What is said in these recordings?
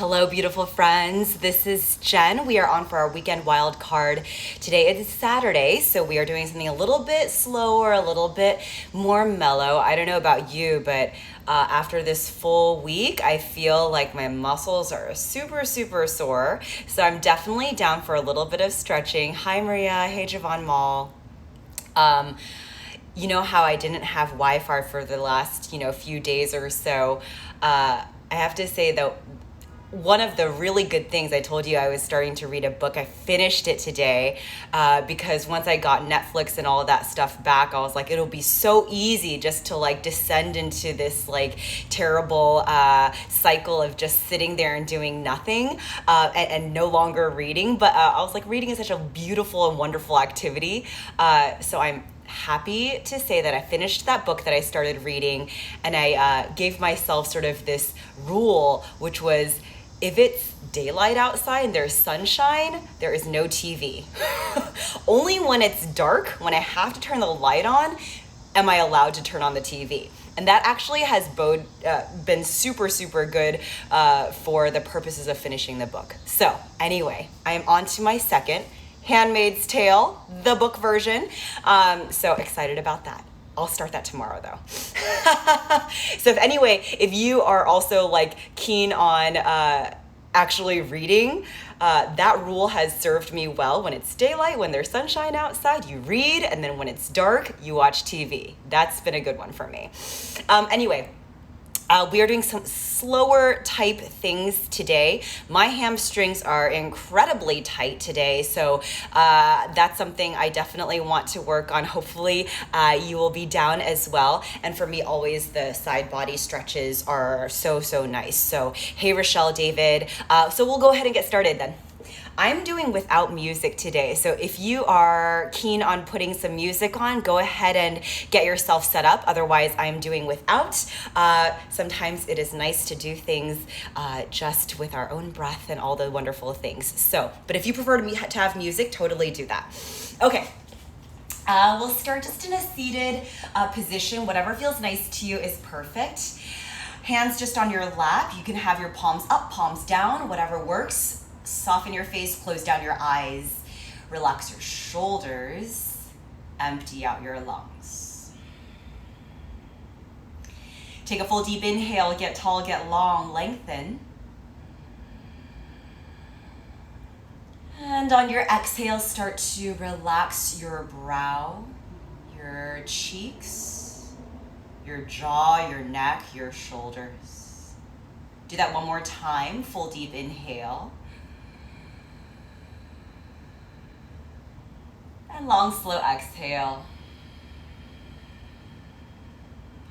Hello, beautiful friends. This is Jen. We are on for our weekend wild card. Today it is Saturday, so we are doing something a little bit slower, a little bit more mellow. I don't know about you, but after this full week, I feel like my muscles are super, super sore. So I'm definitely down for a little bit of stretching. Hi, Maria. Hey, Javon Mall. You know how I didn't have Wi-Fi for the last, few days or so. I have to say though, one of the really good things, I told you I was starting to read a book. I finished it today because once I got Netflix and all of that stuff back, I was like, it'll be so easy just to descend into this terrible cycle of just sitting there and doing nothing and no longer reading. But I was like, reading is such a beautiful and wonderful activity. So I'm happy to say that I finished that book that I started reading, and I gave myself sort of this rule, which was, if it's daylight outside and there's sunshine, there is no TV. Only when it's dark, when I have to turn the light on, am I allowed to turn on the TV. And that actually has been super, super good for the purposes of finishing the book. So anyway, I am on to my second, Handmaid's Tale, the book version. So excited about that. I'll start that tomorrow though. So if you are also keen on actually reading, that rule has served me well. When it's daylight, when there's sunshine outside, you read, and then when it's dark, you watch TV. That's been a good one for me. We are doing some slower type things today. My hamstrings are incredibly tight today, so that's something I definitely want to work on. Hopefully you will be down as well. And for me, always the side body stretches are so, so nice. So hey, Rochelle, David. So we'll go ahead and get started then. I'm doing without music today, so if you are keen on putting some music on, go ahead and get yourself set up. Otherwise, I'm doing without. Sometimes it is nice to do things just with our own breath and all the wonderful things. So, but if you prefer to have music, totally do that. Okay. We'll start just in a seated position. Whatever feels nice to you is perfect. Hands just on your lap. You can have your palms up, palms down, whatever works. Soften your face, close down your eyes, relax your shoulders, empty out your lungs. Take a full deep inhale, get tall, get long, lengthen. And on your exhale, start to relax your brow, your cheeks, your jaw, your neck, your shoulders. Do that one more time, full deep inhale. And long, slow exhale.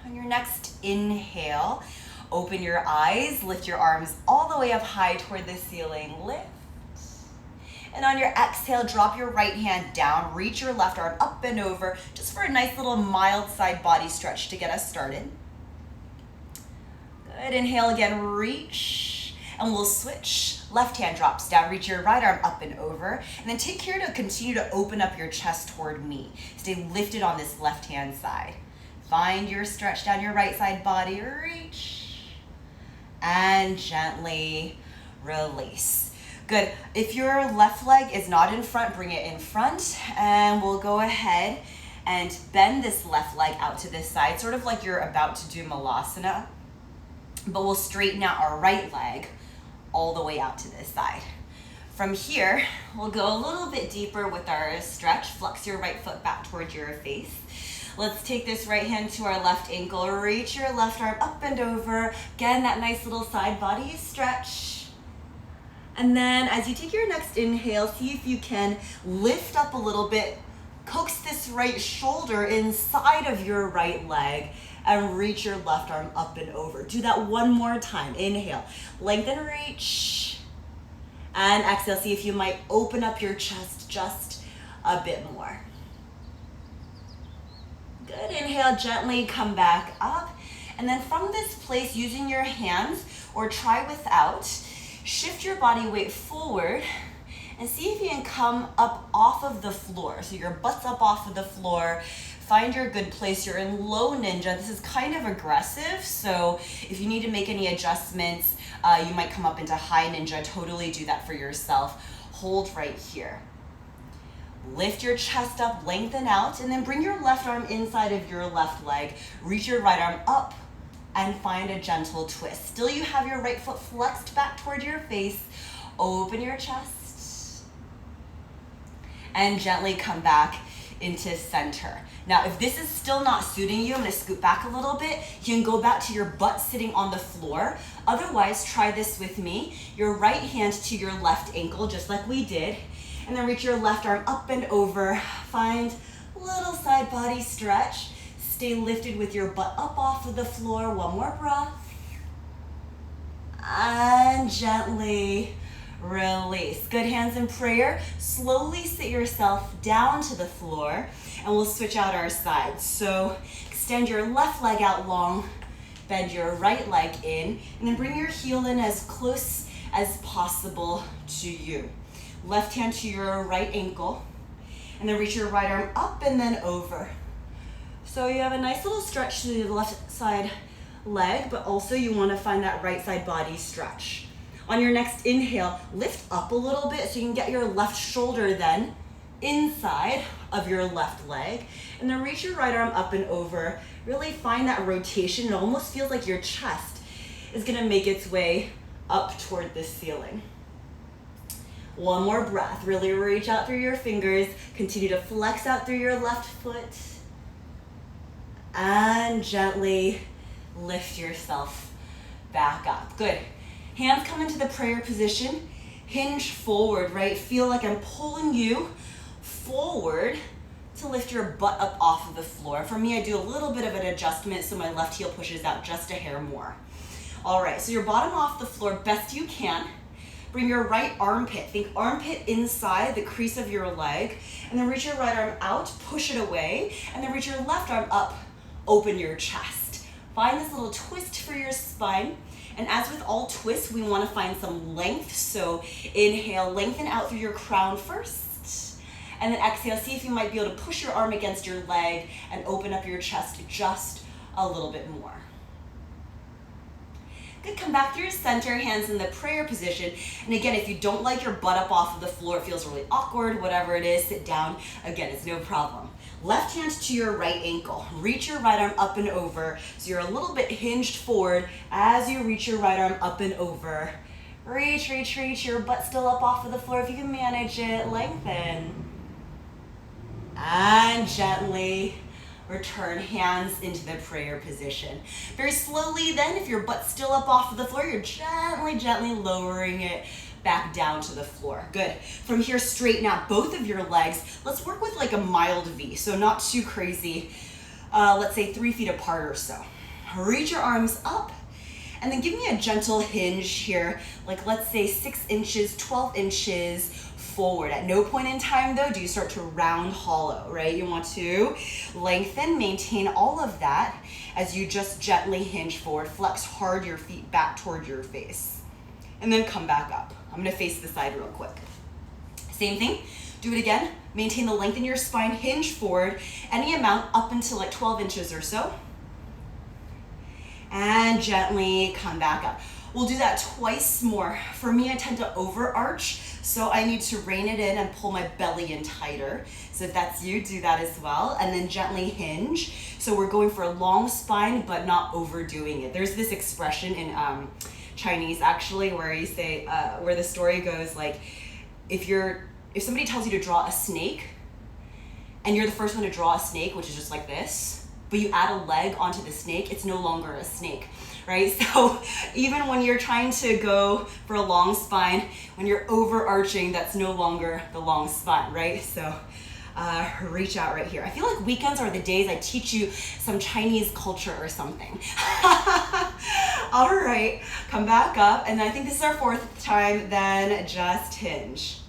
On your next inhale, open your eyes, lift your arms all the way up high toward the ceiling, lift. And on your exhale, drop your right hand down, reach your left arm up and over, just for a nice little mild side body stretch to get us started. Good, inhale again, reach, and we'll switch. Left hand drops down, reach your right arm up and over, and then take care to continue to open up your chest toward me. Stay lifted on this left hand side. Find your stretch down your right side body, reach, and gently release. Good. If your left leg is not in front, bring it in front, and we'll go ahead and bend this left leg out to this side, sort of like you're about to do Malasana, but we'll straighten out our right leg all the way out to this side. From here, we'll go a little bit deeper with our stretch. Flex your right foot back towards your face. Let's take this right hand to our left ankle. Reach your left arm up and over. Again, that nice little side body stretch. And then as you take your next inhale, see if you can lift up a little bit. Coax this right shoulder inside of your right leg and reach your left arm up and over. Do that one more time. Inhale, lengthen, reach, and exhale. See if you might open up your chest just a bit more. Good, inhale, gently come back up. And then from this place, using your hands, or try without, shift your body weight forward and see if you can come up off of the floor. So your butt's up off of the floor. Find your good place. You're in low ninja. This is kind of aggressive, so if you need to make any adjustments, You might come up into high ninja. Totally do that for yourself. Hold right here. Lift your chest up, lengthen out, and then bring your left arm inside of your left leg. Reach your right arm up and find a gentle twist. Still, you have your right foot flexed back toward your face. Open your chest and gently come back into center. Now, if this is still not suiting you, I'm gonna scoot back a little bit. You can go back to your butt sitting on the floor. Otherwise, try this with me. Your right hand to your left ankle, just like we did. And then reach your left arm up and over. Find a little side body stretch. Stay lifted with your butt up off of the floor. One more breath. And gently release. Good hands in prayer. Slowly sit yourself down to the floor and we'll switch out our sides. So extend your left leg out long, bend your right leg in, and then bring your heel in as close as possible to you. Left hand to your right ankle, and then reach your right arm up and then over. So you have a nice little stretch to the left side leg, but also you want to find that right side body stretch. On your next inhale, lift up a little bit so you can get your left shoulder then inside of your left leg, and then reach your right arm up and over. Really find that rotation. It almost feels like your chest is going to make its way up toward the ceiling. One more breath. Really reach out through your fingers. Continue to flex out through your left foot. And gently lift yourself back up. Good. Hands come into the prayer position. Hinge forward, right? Feel like I'm pulling you forward to lift your butt up off of the floor. For me, I do a little bit of an adjustment so my left heel pushes out just a hair more. All right, so your bottom off the floor best you can. Bring your right armpit, think armpit inside the crease of your leg, and then reach your right arm out, push it away, and then reach your left arm up, open your chest. Find this little twist for your spine, and as with all twists, we want to find some length, so inhale, lengthen out through your crown first, and then exhale, see if you might be able to push your arm against your leg and open up your chest just a little bit more. Good, come back through center, hands in the prayer position. And again, if you don't like your butt up off of the floor, it feels really awkward, whatever it is, sit down. Again, it's no problem. Left hand to your right ankle. Reach your right arm up and over. So you're a little bit hinged forward as you reach your right arm up and over. Reach, reach, reach. Your butt still up off of the floor if you can manage it. Lengthen. And gently return hands into the prayer position. Very slowly then, if your butt's still up off of the floor, you're gently, gently lowering it back down to the floor. Good. From here, straighten out both of your legs. Let's work with like a mild V, so not too crazy. Let's say 3 feet apart or so. Reach your arms up, and then give me a gentle hinge here, like let's say 6 inches, 12 inches, forward. At no point in time though do you start to round hollow, right? You want to lengthen, maintain all of that as you just gently hinge forward. Flex hard your feet back toward your face. And then come back up. I'm gonna face the side real quick. Same thing, do it again. Maintain the length in your spine, hinge forward, any amount up until like 12 inches or so. And gently come back up. We'll do that twice more. For me, I tend to overarch, so I need to rein it in and pull my belly in tighter. So if that's you, do that as well. And then gently hinge. So we're going for a long spine, but not overdoing it. There's this expression in Chinese, actually, where you say, where the story goes like, if somebody tells you to draw a snake, and you're the first one to draw a snake, which is just like this, but you add a leg onto the snake, it's no longer a snake. Right? So even when you're trying to go for a long spine, when you're overarching, that's no longer the long spine, right? So reach out right here. I feel like weekends are the days I teach you some Chinese culture or something. All right, come back up. And I think this is our 4th time, then just hinge.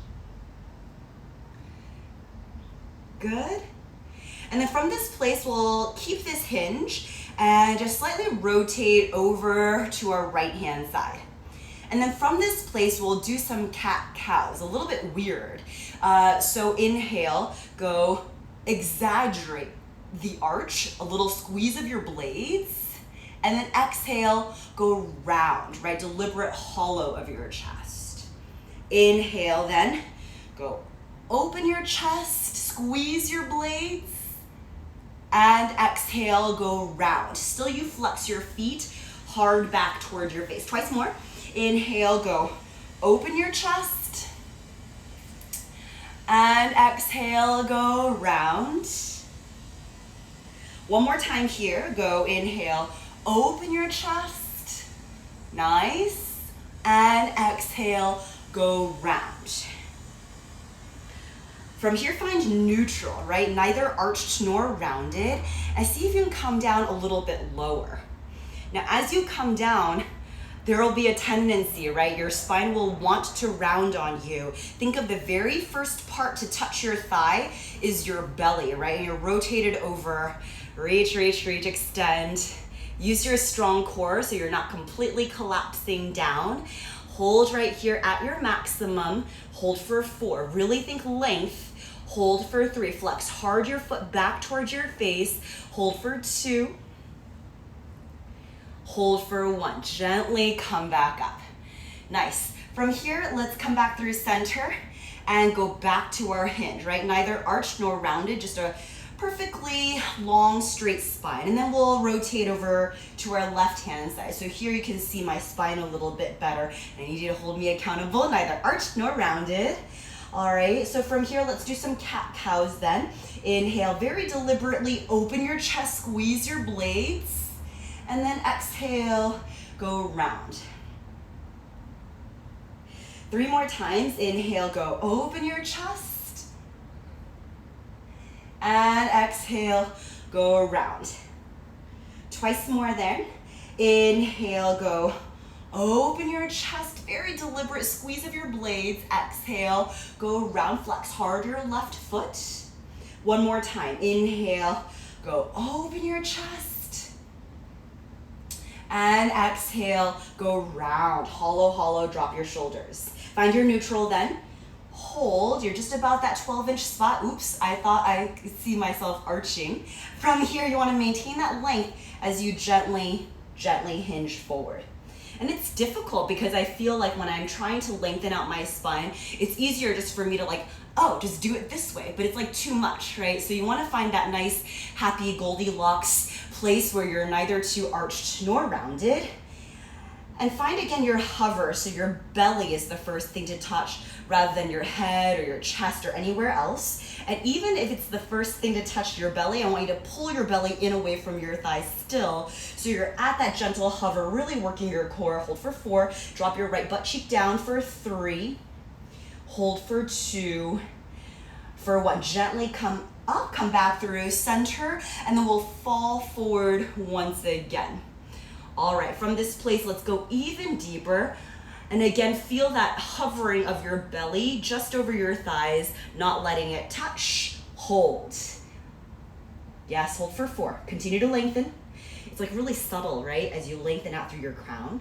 Good. And then from this place, we'll keep this hinge and just slightly rotate over to our right hand side. And then from this place, we'll do some cat-cows, a little bit weird. So inhale, go exaggerate the arch, a little squeeze of your blades, And then exhale, go round, right? Deliberate hollow of your chest. Inhale then, go open your chest, squeeze your blades, and exhale, go round. Still you flex your feet hard back toward your face. Twice more. Inhale, go open your chest, and exhale, go round. One more time here, go inhale, open your chest, nice, and exhale, go round. From here, find neutral, right? Neither arched nor rounded, and see if you can come down a little bit lower. Now, as you come down, there will be a tendency, right? Your spine will want to round on you. Think of the very first part to touch your thigh is your belly, right? And you're rotated over, reach, reach, reach, extend. Use your strong core so you're not completely collapsing down. Hold right here at your maximum. Hold for 4. Really think length. Hold for 3. Flex hard your foot back towards your face. Hold for 2. Hold for 1. Gently come back up. Nice. From here, let's come back through center and go back to our hinge, right? Neither arched nor rounded, just a perfectly long, straight spine. And then we'll rotate over to our left-hand side. So here you can see my spine a little bit better. I need you to hold me accountable, neither arched nor rounded. All right, so from here, let's do some cat-cows then. Inhale, very deliberately open your chest, squeeze your blades, and then exhale, go round. 3 more times. Inhale, go open your chest, and exhale, go around. Twice more then. Inhale, go open your chest, very deliberate squeeze of your blades. Exhale, go around, flex hard your left foot. 1 more time. Inhale, go open your chest. And exhale, go round, hollow, hollow, drop your shoulders. Find your neutral then. Hold, you're just about that 12-inch spot. Oops, I thought I could see myself arching. From here, you want to maintain that length as you gently, gently hinge forward. And it's difficult because I feel like when I'm trying to lengthen out my spine, it's easier just for me to like, oh, just do it this way, but it's like too much, right? So you want to find that nice, happy Goldilocks place where you're neither too arched nor rounded. And find again your hover, so your belly is the first thing to touch rather than your head or your chest or anywhere else. And even if it's the first thing to touch your belly, I want you to pull your belly in away from your thighs still. So you're at that gentle hover, really working your core. Hold for 4, drop your right butt cheek down for 3, hold for 2, for 1. Gently come up, come back through center, and then we'll fall forward once again. All right, from this place, let's go even deeper. And again, feel that hovering of your belly just over your thighs, not letting it touch. Hold. Yes, hold for 4. Continue to lengthen. It's like really subtle, right? As you lengthen out through your crown.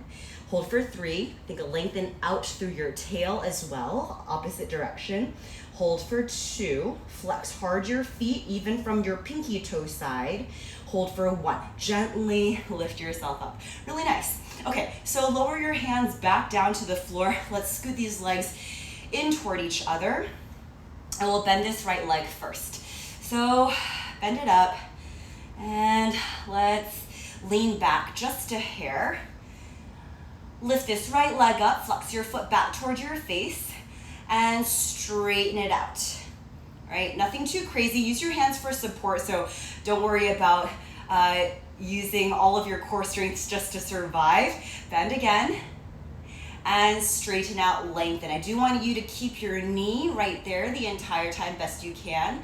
Hold for 3. Think of lengthen out through your tail as well, opposite direction. Hold for 2. Flex hard your feet, even from your pinky toe side. Hold for 1. Gently lift yourself up. Really nice. Okay, so lower your hands back down to the floor. Let's scoot these legs in toward each other. And we'll bend this right leg first. So bend it up and let's lean back just a hair. Lift this right leg up, flex your foot back toward your face and straighten it out. All right, nothing too crazy. Use your hands for support, so don't worry about using all of your core strengths just to survive. Bend again and straighten out, lengthen. I do want you to keep your knee right there the entire time, best you can.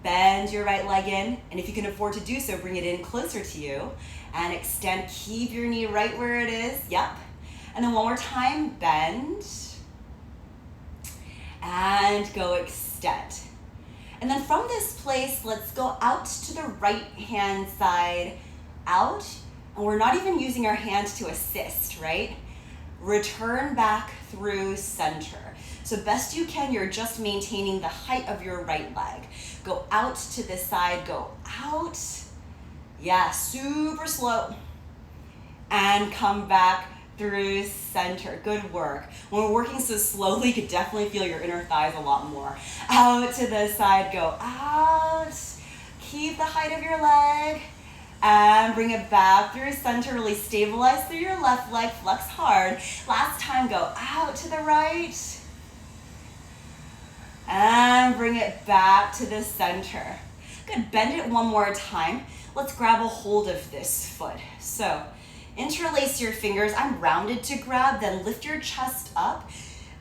Bend your right leg in, and if you can afford to do so, bring it in closer to you and extend. Keep your knee right where it is. Yep. And then one more time, bend and go extend. And then from this place, let's go out to the right hand side, out. And we're not even using our hands to assist, right? Return back through center. So best you can, you're just maintaining the height of your right leg. Go out to this side, go out. Yeah, super slow. and come back through center. Good work. When we're working so slowly, you can definitely feel your inner thighs a lot more. Out to the side, go out. Keep the height of your leg. And bring it back through center. Really stabilize through your left leg. Flex hard. Last time, go out to the right. And bring it back to the center. Good. Bend it one more time. Let's grab a hold of this foot. So interlace your fingers. I'm rounded to grab. Then lift your chest up.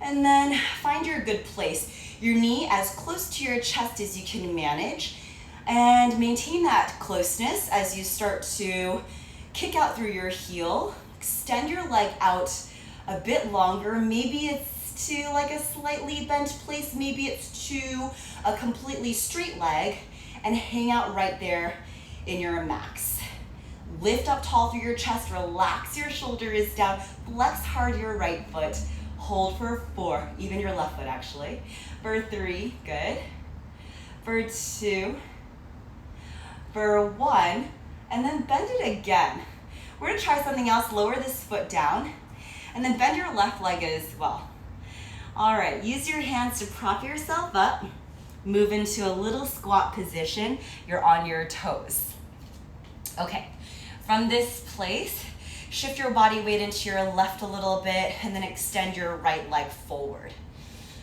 And then find your good place. Your knee as close to your chest as you can manage. And maintain that closeness as you start to kick out through your heel. Extend your leg out a bit longer. Maybe it's to like a slightly bent place. Maybe it's to a completely straight leg. And hang out right there in your max. Lift up tall through your chest. Relax your shoulders down. Flex hard your right foot. Hold for 4. Even your left foot actually. For 3. Good. For 2. For 1, and then bend it again. We're gonna try something else. Lower this foot down, and then bend your left leg as well. All right, use your hands to prop yourself up. Move into a little squat position. You're on your toes. Okay, from this place, shift your body weight into your left a little bit, and then extend your right leg forward.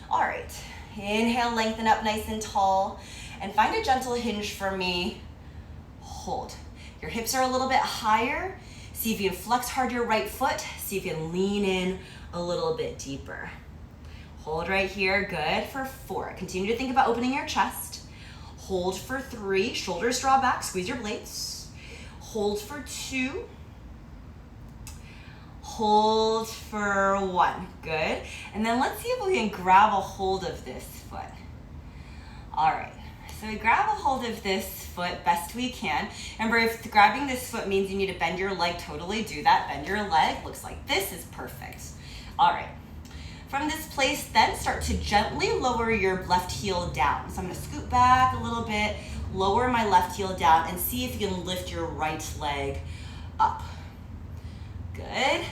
All right, inhale, lengthen up nice and tall, and find a gentle hinge for me. Hold. Your hips are a little bit higher. See if you can flex hard your right foot. See if you can lean in a little bit deeper. Hold right here. Good. For 4. Continue to think about opening your chest. Hold for 3. Shoulders draw back. Squeeze your blades. Hold for 2. Hold for 1. Good. And then let's see if we can grab a hold of this foot. All right. So we grab a hold of this foot best we can. Remember, if grabbing this foot means you need to bend your leg, totally do that. Bend your leg, looks like this is perfect. All right. From this place, then start to gently lower your left heel down. So I'm gonna scoot back a little bit, lower my left heel down, and see if you can lift your right leg up. Good.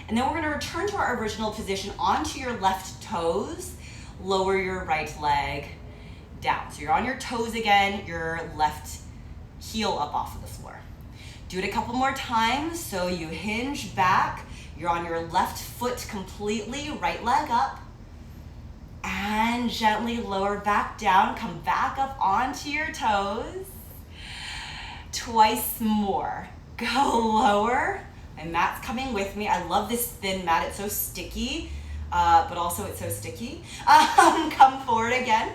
And then we're gonna return to our original position onto your left toes, lower your right leg down. So you're on your toes again, your left heel up off of the floor. Do it a couple more times. So you hinge back, you're on your left foot completely, right leg up, and gently lower back down, come back up onto your toes. Twice more. Go lower, and mat's coming with me. I love this thin mat, it's so sticky, but also it's so sticky. Come forward again.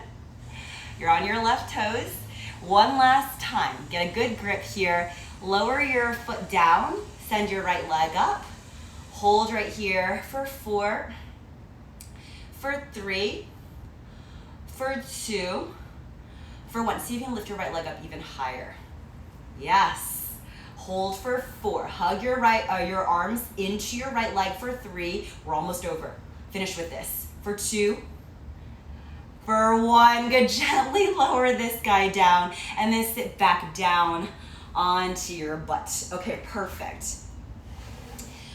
You're on your left toes. One last time. Get a good grip here. Lower your foot down. Send your right leg up. Hold right here for 4, for 3, for 2, for 1. See if you can lift your right leg up even higher. Yes. Hold for 4. Hug your your arms into your right leg for 3. We're almost over. Finish with this. For 2. For 1, good, gently lower this guy down and then sit back down onto your butt. Okay, perfect.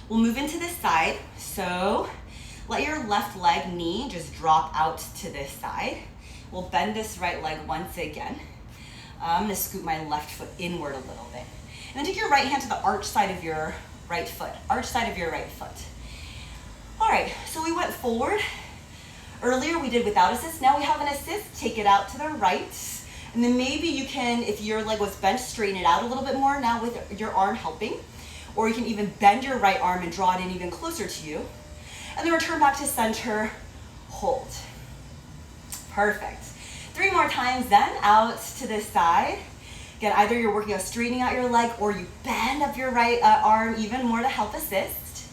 We'll move into this side. So let your left leg knee just drop out to this side. We'll bend this right leg once again. I'm gonna scoot my left foot inward a little bit. And then take your right hand to the arch side of your right foot. Arch side of your right foot. All right, so we went forward. Earlier we did without assist, now we have an assist. Take it out to the right. And then maybe you can, if your leg was bent, straighten it out a little bit more now with your arm helping. Or you can even bend your right arm and draw it in even closer to you. And then return back to center, hold. Perfect. 3 more times then, out to this side. Again, either you're working on straightening out your leg or you bend up your right arm even more to help assist.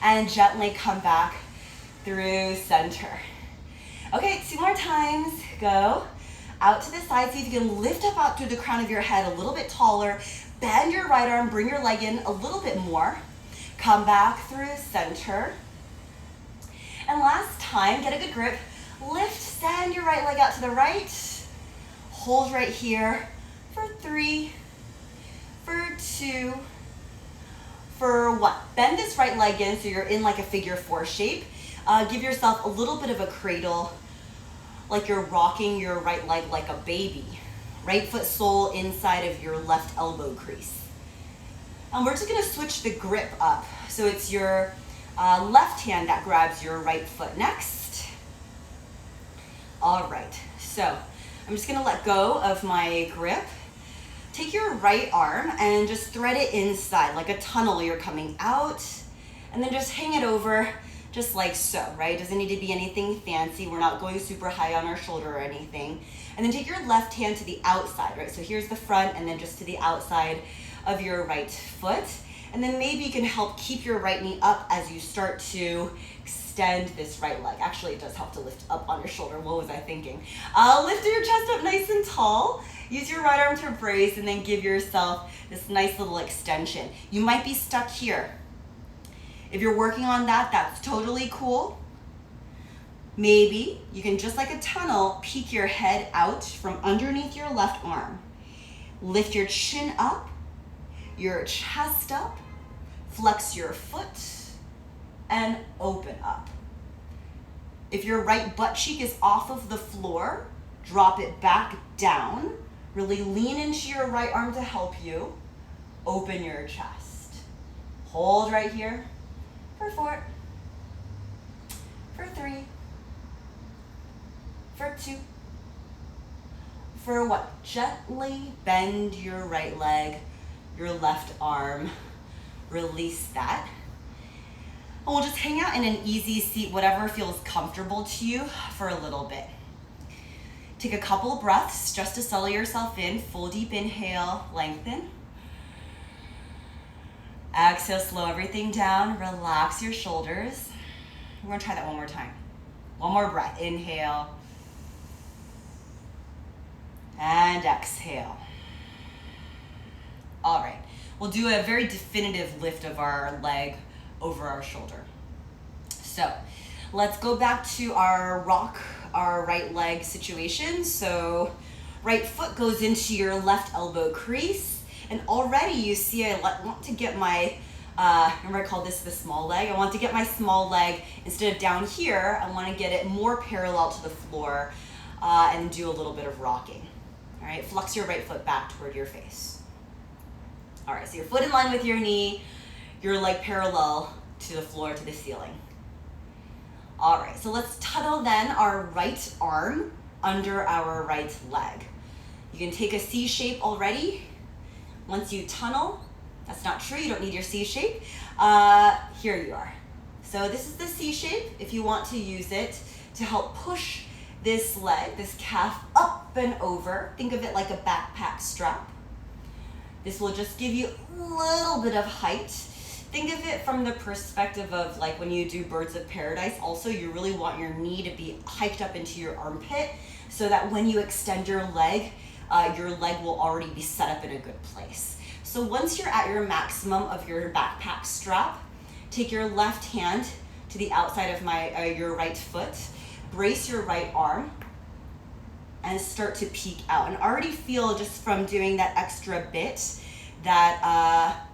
And gently come back through center. Okay, 2 more times. Go out to the side. See if you can lift up out through the crown of your head a little bit taller. Bend your right arm, bring your leg in a little bit more. Come back through center. And last time, get a good grip. Lift, send your right leg out to the right. Hold right here for 3, for 2, For 1, bend this right leg in so you're in like a figure 4 shape. Give yourself a little bit of a cradle, like you're rocking your right leg like a baby. Right foot sole inside of your left elbow crease. And we're just gonna switch the grip up. So it's your left hand that grabs your right foot next. All right, so I'm just gonna let go of my grip. Take your right arm and just thread it inside, like a tunnel. You're coming out, and then just hang it over just like so, right? Doesn't need to be anything fancy. We're not going super high on our shoulder or anything. And then take your left hand to the outside, right? So here's the front, and then just to the outside of your right foot. And then maybe you can help keep your right knee up as you start to extend this right leg. Actually, it does help to lift up on your shoulder. What was I thinking? Lift your chest up nice and tall. Use your right arm to brace, and then give yourself this nice little extension. You might be stuck here. If you're working on that, that's totally cool. Maybe you can, just like a tunnel, peek your head out from underneath your left arm. Lift your chin up, your chest up, flex your foot, and open up. If your right butt cheek is off of the floor, drop it back down. Really lean into your right arm to help you. Open your chest. Hold right here for 4, for 3, for 2, for 1. Gently bend your right leg, your left arm. Release that. And we'll just hang out in an easy seat, whatever feels comfortable to you, for a little bit. Take a couple of breaths just to settle yourself in. Full deep inhale, lengthen. Exhale, slow everything down. Relax your shoulders. We're gonna try that one more time. One more breath. Inhale. And exhale. All right, we'll do a very definitive lift of our leg over our shoulder. So let's go back to our rock, our right leg situation. So right foot goes into your left elbow crease, and already you see I want to get my, remember I called this the small leg? I want to get my small leg, instead of down here, I want to get it more parallel to the floor and do a little bit of rocking. All right, flex your right foot back toward your face. All right, so your foot in line with your knee, your leg parallel to the floor, to the ceiling. All right, so let's tunnel then our right arm under our right leg. You can take a C shape already. Once you tunnel, that's not true, you don't need your C shape. Here you are. So this is the C shape, if you want to use it to help push this leg, this calf up and over. Think of it like a backpack strap. This will just give you a little bit of height. Think of it from the perspective of like when you do birds of paradise. Also, you really want your knee to be hiked up into your armpit so that when you extend your leg will already be set up in a good place. So once you're at your maximum of your backpack strap, take your left hand to the outside of your right foot, brace your right arm, and start to peek out. And already feel, just from doing that extra bit, that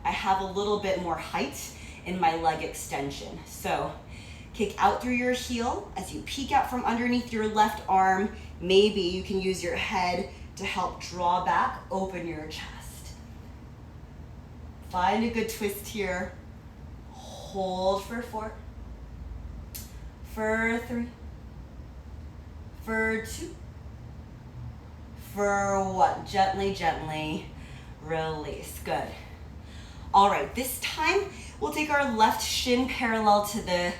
I have a little bit more height in my leg extension. So kick out through your heel as you peek out from underneath your left arm. Maybe you can use your head to help draw back, open your chest. Find a good twist here. Hold for 4, for 3, for 2, for 1. Gently, gently release. Good. All right, this time we'll take our left shin parallel to the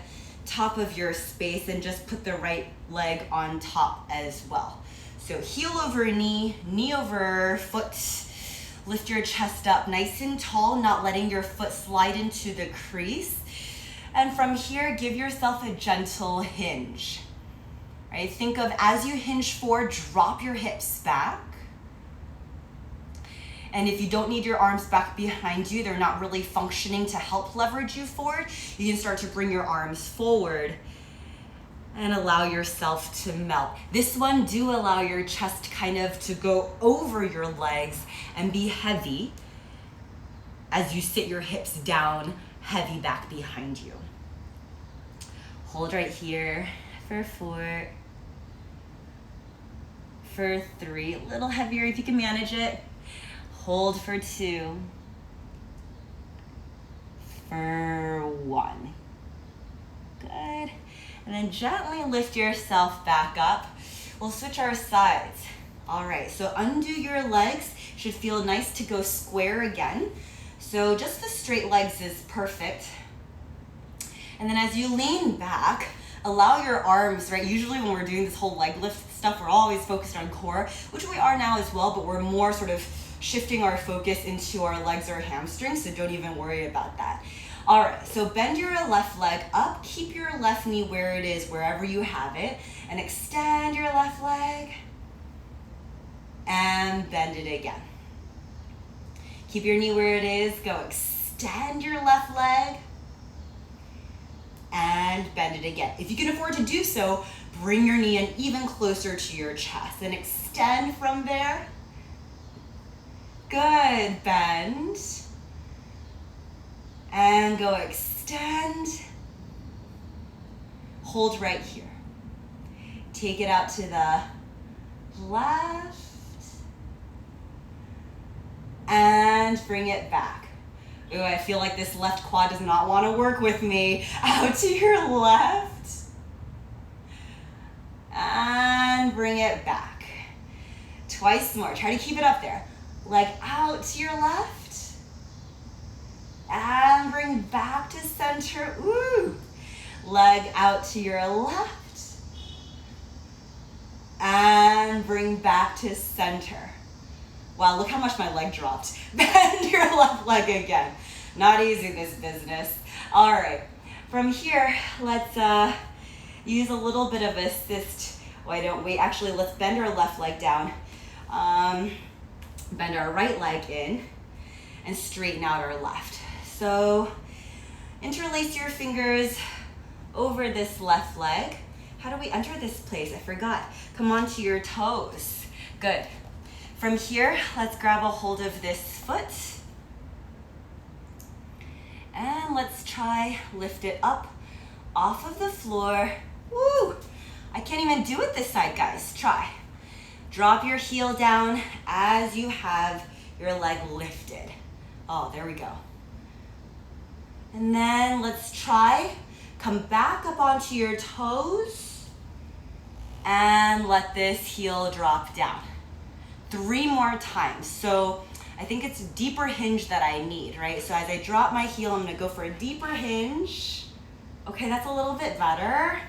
top of your space and just put the right leg on top as well. So heel over knee, knee over foot. Lift your chest up nice and tall, not letting your foot slide into the crease. And from here, give yourself a gentle hinge. Right? Think of, as you hinge forward, drop your hips back. And if you don't need your arms back behind you, they're not really functioning to help leverage you forward, you can start to bring your arms forward and allow yourself to melt. This one, do allow your chest kind of to go over your legs and be heavy. as you sit your hips down, heavy back behind you. Hold right here for 4, for 3, a little heavier if you can manage it. Hold for 2, for 1. Good. And then gently lift yourself back up. We'll switch our sides. All right, so undo your legs. Should feel nice to go square again. So just the straight legs is perfect. And then as you lean back, allow your arms, right? Usually when we're doing this whole leg lift stuff, we're always focused on core, which we are now as well, but we're more sort of shifting our focus into our legs or hamstrings, so don't even worry about that. All right, so bend your left leg up, keep your left knee where it is, wherever you have it, and extend your left leg, and bend it again. Keep your knee where it is, go extend your left leg, and bend it again. If you can afford to do so, bring your knee in even closer to your chest, and extend from there. Good, bend. And go extend. Hold right here. Take it out to the left. And bring it back. Ooh, I feel like this left quad does not want to work with me. Out to your left. And bring it back. Twice more. Try to keep it up there. Leg out to your left. And bring back to center. Ooh. Leg out to your left. And bring back to center. Wow, look how much my leg dropped. Bend your left leg again. Not easy, this business. All right, from here, let's use a little bit of assist. Why don't we, actually, let's bend our left leg down. Bend our right leg in and straighten out our left. So interlace your fingers over this left leg. How do we enter this place? I forgot. Come onto your toes. Good. From here, let's grab a hold of this foot. And let's try lift it up off of the floor. Woo! I can't even do it this side, guys. Try. Drop your heel down as you have your leg lifted. Oh, there we go. And then let's try. Come back up onto your toes and let this heel drop down. 3 more times. So I think it's a deeper hinge that I need, right? So as I drop my heel, I'm gonna go for a deeper hinge. Okay, that's a little bit better.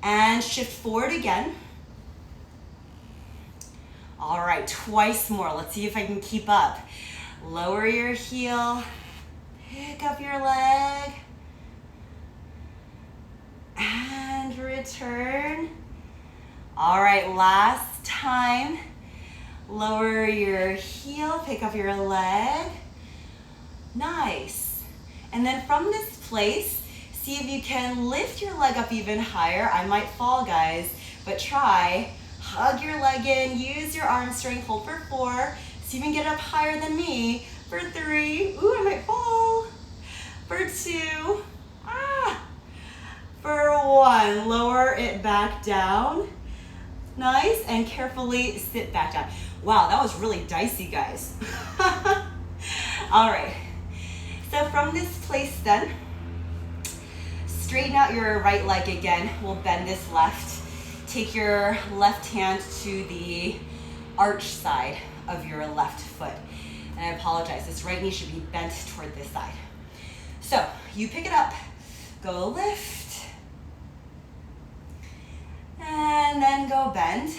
And shift forward again. All right, twice more. Let's see if I can keep up. Lower your heel, pick up your leg, and return. All right, last time. Lower your heel, pick up your leg. Nice. And then from this place, see if you can lift your leg up even higher. I might fall, guys, but try. Hug your leg in, use your arm strength, hold for 4. See if you can get up higher than me. For 3, ooh, I might fall. For 2, For 1, lower it back down. Nice, and carefully sit back down. Wow, that was really dicey, guys. All right, so from this place then, straighten out your right leg again. We'll bend this left. Take your left hand to the arch side of your left foot. And I apologize, this right knee should be bent toward this side. So you pick it up, go lift, and then go bend.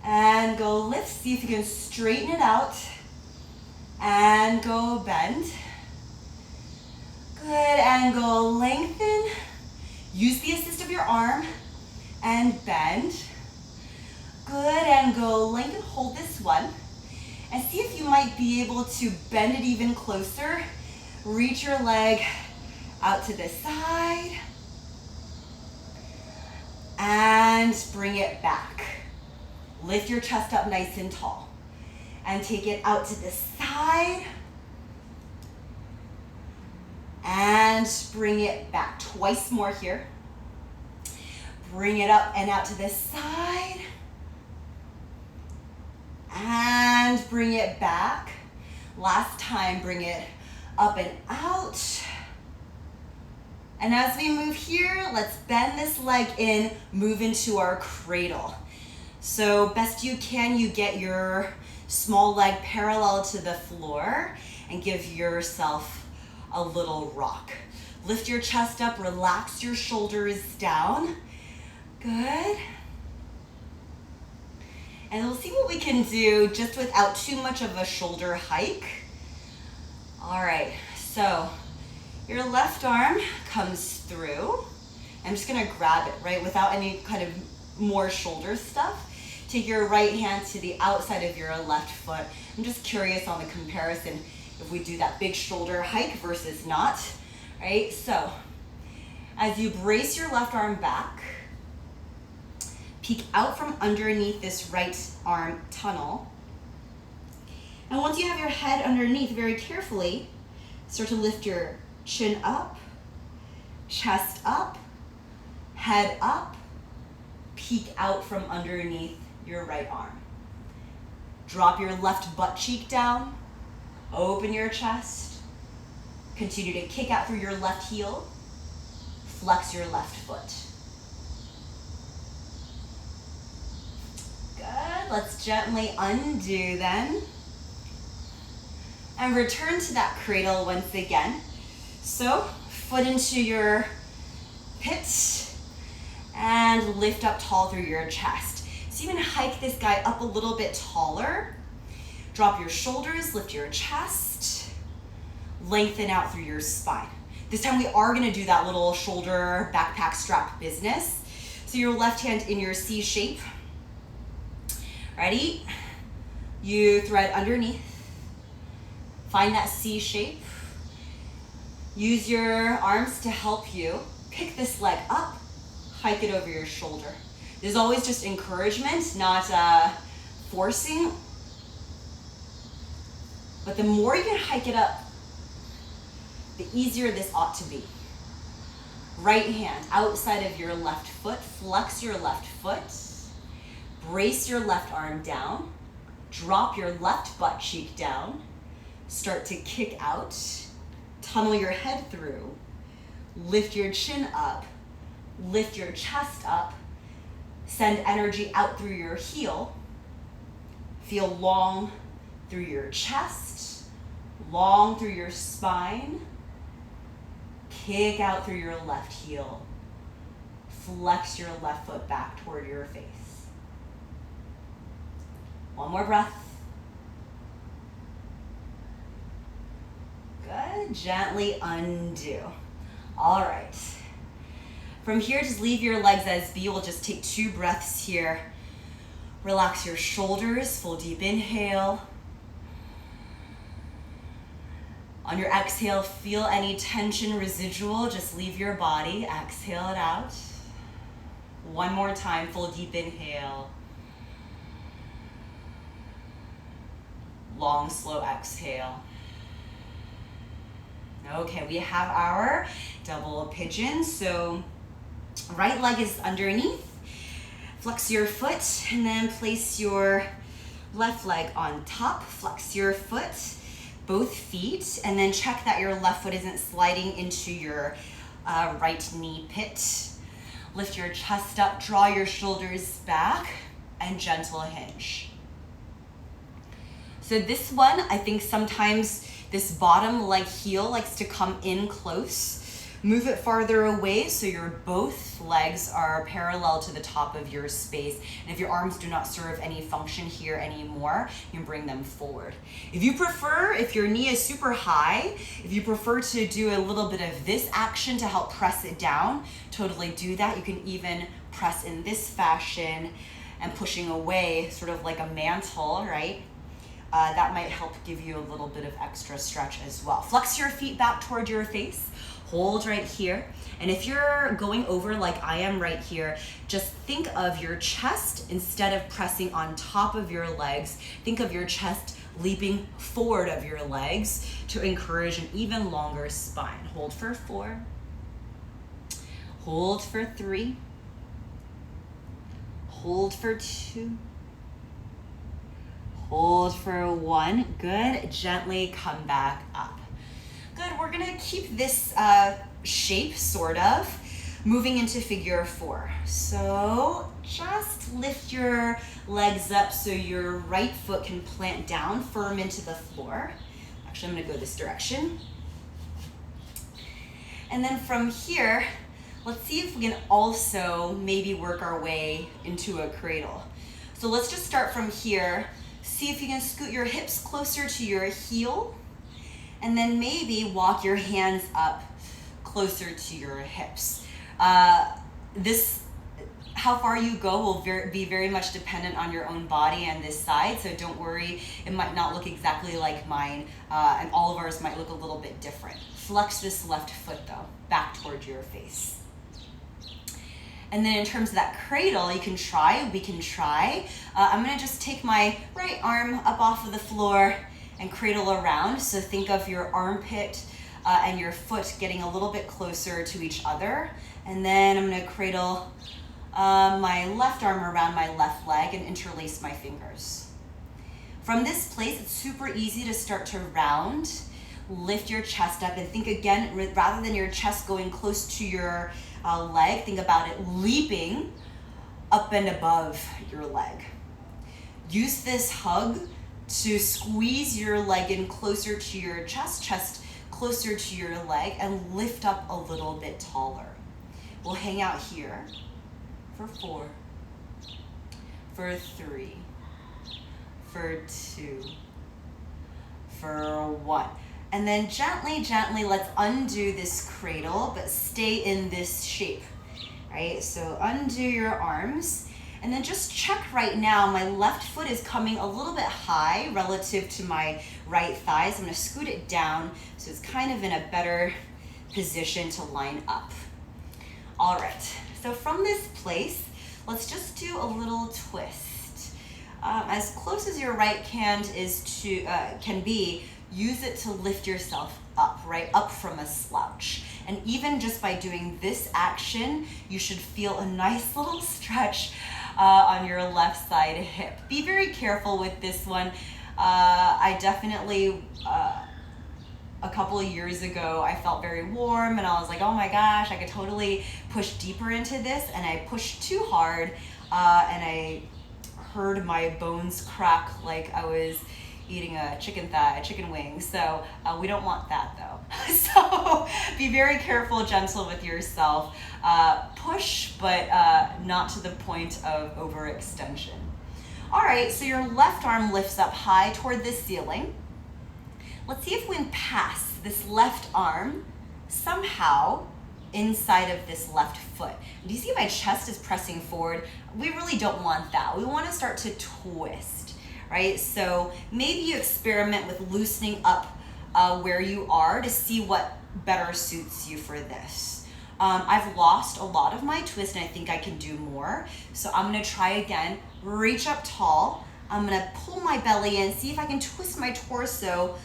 And go lift, see if you can straighten it out. And go bend. Good, and go lengthen. Use the assist of your arm and bend. Good, and go lengthen, hold this one. And see if you might be able to bend it even closer. Reach your leg out to the side. And bring it back. Lift your chest up nice and tall. And take it out to the side. side. And bring it back. Twice more here. Bring it up and out to this side. And bring it back. Last time, bring it up and out. And as we move here, let's bend this leg in, move into our cradle. So best you can, you get your small leg parallel to the floor and give yourself a little rock. Lift your chest up, relax your shoulders down. Good. And we'll see what we can do just without too much of a shoulder hike. All right, so your left arm comes through. I'm just gonna grab it, right, without any kind of more shoulder stuff. Take your right hand to the outside of your left foot. I'm just curious on the comparison if we do that big shoulder hike versus not, right? So as you brace your left arm back, peek out from underneath this right arm tunnel. And once you have your head underneath, very carefully, start to lift your chin up, chest up, head up, peek out from underneath your right arm. Drop your left butt cheek down, open your chest, continue to kick out through your left heel, flex your left foot. Good, let's gently undo then. And return to that cradle once again. So, foot into your pit and lift up tall through your chest. So even hike this guy up a little bit taller. Drop your shoulders, lift your chest, lengthen out through your spine. This time we are gonna do that little shoulder backpack strap business. So your left hand in your C shape. Ready? You thread underneath. Find that C shape. Use your arms to help you. Pick this leg up, hike it over your shoulder. There's always just encouragement, not forcing. But the more you can hike it up, the easier this ought to be. Right hand outside of your left foot, flex your left foot, brace your left arm down, drop your left butt cheek down, start to kick out, tunnel your head through, lift your chin up, lift your chest up, send energy out through your heel, feel long through your chest, long through your spine, kick out through your left heel, flex your left foot back toward your face. One more breath. Good, gently undo. All right. From here, just leave your legs as be. We'll just take 2 breaths here. Relax your shoulders, full deep inhale. On your exhale, feel any tension residual, just leave your body, exhale it out. One more time, full deep inhale. Long, slow exhale. Okay, we have our double pigeon. So right leg is underneath. Flex your foot and then place your left leg on top. Flex your foot, both feet, and then check that your left foot isn't sliding into your right knee pit. Lift your chest up, draw your shoulders back, and gentle hinge. So this one, I think sometimes this bottom leg heel likes to come in close. Move it farther away so your both legs are parallel to the top of your space. And if your arms do not serve any function here anymore, you can bring them forward. If you prefer, if your knee is super high, if you prefer to do a little bit of this action to help press it down, totally do that. You can even press in this fashion and pushing away, sort of like a mantle, right? That might help give you a little bit of extra stretch as well. Flex your feet back toward your face. Hold right here. And if you're going over like I am right here, just think of your chest instead of pressing on top of your legs. Think of your chest leaping forward of your legs to encourage an even longer spine. Hold for 4. Hold for 3. Hold for 2. Hold for 1. Good. Gently come back up. Good. We're going to keep this shape, sort of, moving into figure 4. So just lift your legs up so your right foot can plant down firm into the floor. Actually, I'm going to go this direction. And then from here, let's see if we can also maybe work our way into a cradle. So let's just start from here. See if you can scoot your hips closer to your heel, and then maybe walk your hands up closer to your hips. How far you go will be very much dependent on your own body and this side, so don't worry, it might not look exactly like mine, and all of ours might look a little bit different. Flex this left foot though, back towards your face. And then in terms of that cradle, we can try. I'm gonna just take my right arm up off of the floor and cradle around. So think of your armpit and your foot getting a little bit closer to each other. And then I'm gonna cradle my left arm around my left leg and interlace my fingers. From this place, it's super easy to start to round. Lift your chest up and think again, rather than your chest going close to your leg, think about it leaping up and above your leg. Use this hug to squeeze your leg in closer to your chest closer to your leg, and lift up a little bit taller. We'll hang out here for 4, for 3, for 2, for 1. And then gently, let's undo this cradle, but stay in this shape, right? So undo your arms, and then just check right now, my left foot is coming a little bit high relative to my right thigh, so I'm gonna scoot it down so it's kind of in a better position to line up. All right, so from this place, let's just do a little twist. As close as your right hand can be, use it to lift yourself up, right? Up from a slouch. And even just by doing this action, you should feel a nice little stretch on your left side hip. Be very careful with this one. I definitely, a couple of years ago, I felt very warm and I was like, oh my gosh, I could totally push deeper into this, and I pushed too hard and I heard my bones crack like I was eating a chicken wing. So we don't want that though. So be very careful, gentle with yourself. Push, but not to the point of overextension. All right, so your left arm lifts up high toward the ceiling. Let's see if we can pass this left arm somehow inside of this left foot. Do you see my chest is pressing forward? We really don't want that. We want to start to twist, right? So maybe you experiment with loosening up where you are to see what better suits you for this. I've lost a lot of my twist and I think I can do more. So I'm gonna try again, reach up tall. I'm gonna pull my belly in, see if I can twist my torso,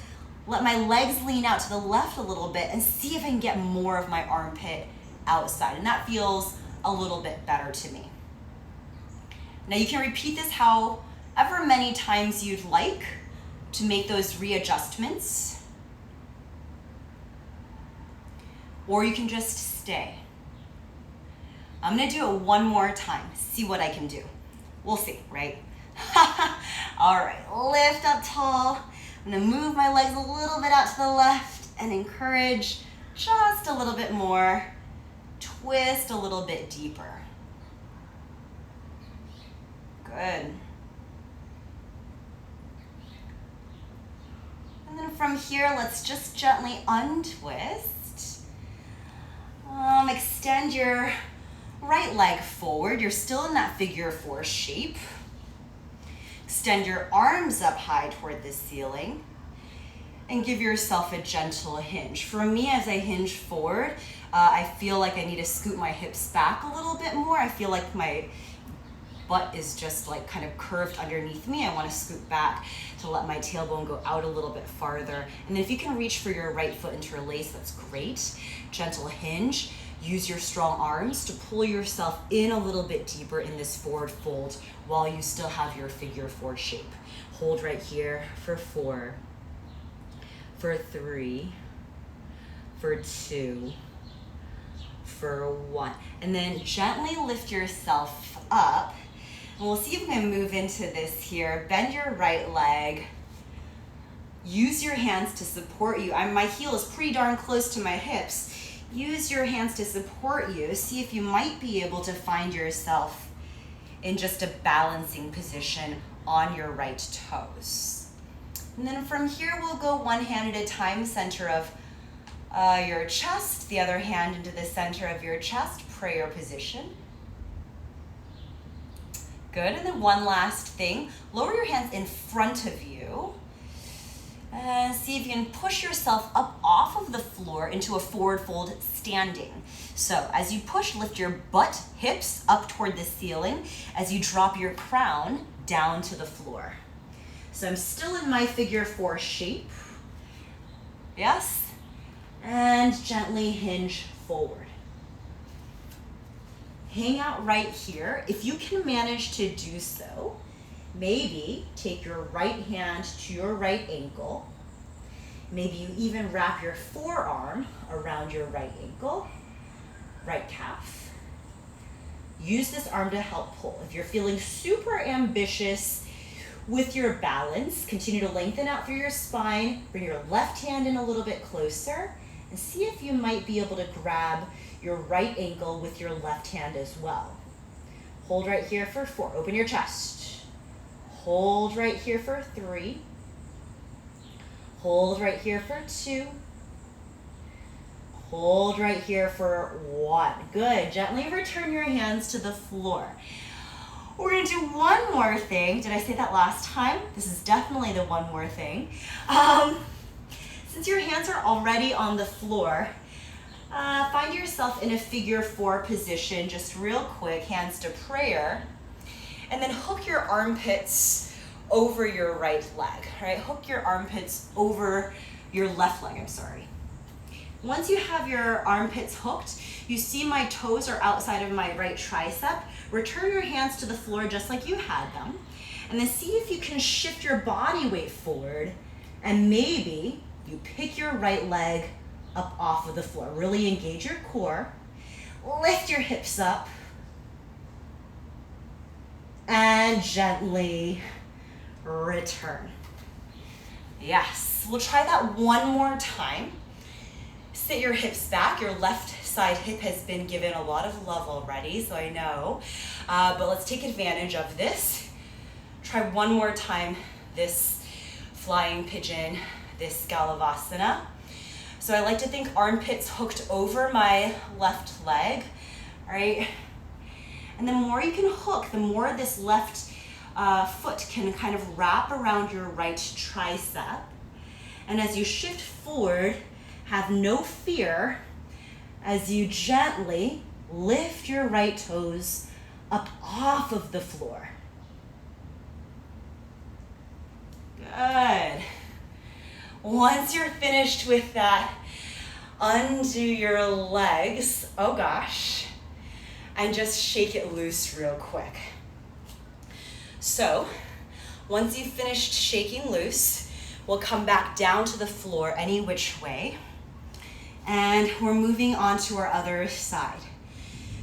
let my legs lean out to the left a little bit, and see if I can get more of my armpit outside. And that feels a little bit better to me. Now you can repeat this however many times you'd like to make those readjustments. Or you can just stay. I'm gonna do it one more time, see what I can do. We'll see, right? All right, lift up tall. I'm gonna move my legs a little bit out to the left and encourage just a little bit more. Twist a little bit deeper. Good. And then from here, let's just gently untwist. Extend your right leg forward. You're still in that figure 4 shape. Extend your arms up high toward the ceiling and give yourself a gentle hinge. For me, as I hinge forward, I feel like I need to scoot my hips back a little bit more. I feel like my butt is just like kind of curved underneath me. I want to scoot back to let my tailbone go out a little bit farther. And then if you can reach for your right foot interlace, that's great. Gentle hinge. Use your strong arms to pull yourself in a little bit deeper in this forward fold while you still have your figure 4 shape. Hold right here for 4, for 3, for 2, for 1. And then gently lift yourself up. And we'll see if we can move into this here. Bend your right leg. Use your hands to support you. My heel is pretty darn close to my hips. Use your hands to support you. See if you might be able to find yourself in just a balancing position on your right toes. And then from here, we'll go one hand at a time, center of your chest, the other hand into the center of your chest, prayer position. Good, and then one last thing, lower your hands in front of you. And see if you can push yourself up off of the floor into a forward fold standing. So as you push, lift your butt, hips up toward the ceiling as you drop your crown down to the floor. So I'm still in my figure 4 shape. Yes. And gently hinge forward. Hang out right here. If you can manage to do so, maybe take your right hand to your right ankle. Maybe you even wrap your forearm around your right ankle, right calf. Use this arm to help pull. If you're feeling super ambitious with your balance, continue to lengthen out through your spine. Bring your left hand in a little bit closer and see if you might be able to grab your right ankle with your left hand as well. Hold right here for 4. Open your chest. Hold right here for 3. Hold right here for 2. Hold right here for 1. Good. Gently return your hands to the floor. We're going to do one more thing. Did I say that last time? This is definitely the one more thing. Since your hands are already on the floor, find yourself in a figure 4 position, just real quick, hands to prayer, and then hook your armpits over your right leg, right? Hook your armpits over your left leg, I'm sorry. Once you have your armpits hooked, you see my toes are outside of my right tricep. Return your hands to the floor just like you had them, and then see if you can shift your body weight forward, and maybe you pick your right leg up off of the floor. Really engage your core. Lift your hips up. And gently return. Yes, we'll try that one more time. Sit your hips back. Your left side hip has been given a lot of love already, so I know. But let's take advantage of this. Try one more time this flying pigeon, this Galavasana. So I like to think armpits hooked over my left leg, all right? And the more you can hook, the more this left foot can kind of wrap around your right tricep. And as you shift forward, have no fear as you gently lift your right toes up off of the floor. Good. Once you're finished with that, undo your legs, oh gosh, and just shake it loose real quick. So, once you've finished shaking loose, we'll come back down to the floor any which way, and we're moving on to our other side.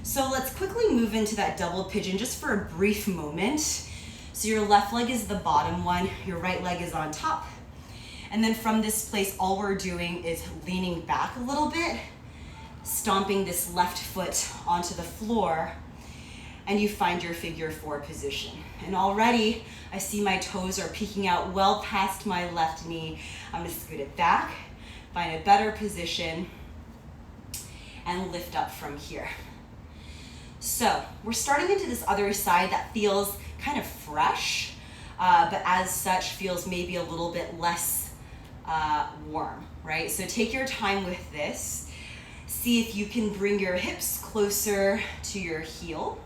So let's quickly move into that double pigeon just for a brief moment. So your left leg is the bottom one, your right leg is on top. And then from this place, all we're doing is leaning back a little bit, stomping this left foot onto the floor, and you find your figure 4 position. And already, I see my toes are peeking out well past my left knee. I'm gonna scoot it back, find a better position, and lift up from here. So, we're starting into this other side that feels kind of fresh, but as such feels maybe a little bit less warm, right? So take your time with this. See if you can bring your hips closer to your heel.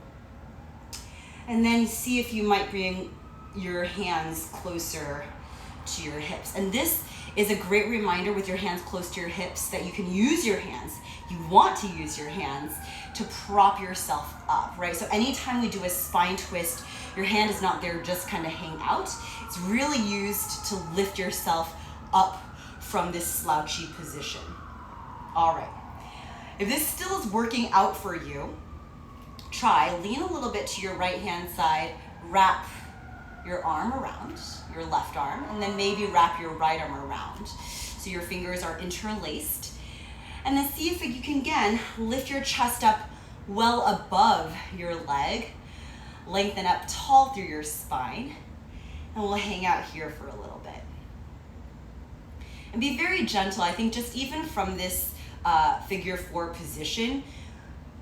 And then see if you might bring your hands closer to your hips. And this is a great reminder with your hands close to your hips that you can use your hands. You want to use your hands to prop yourself up, right? So anytime we do a spine twist, your hand is not there just kind of hang out. It's really used to lift yourself up from this slouchy position. All right. If this still is working out for you, try lean a little bit to your right hand side, wrap your arm around your left arm, and then maybe wrap your right arm around so your fingers are interlaced. And then see if you can, again, lift your chest up well above your leg, lengthen up tall through your spine, and we'll hang out here for a little bit. And be very gentle. I think just even from this figure 4 position,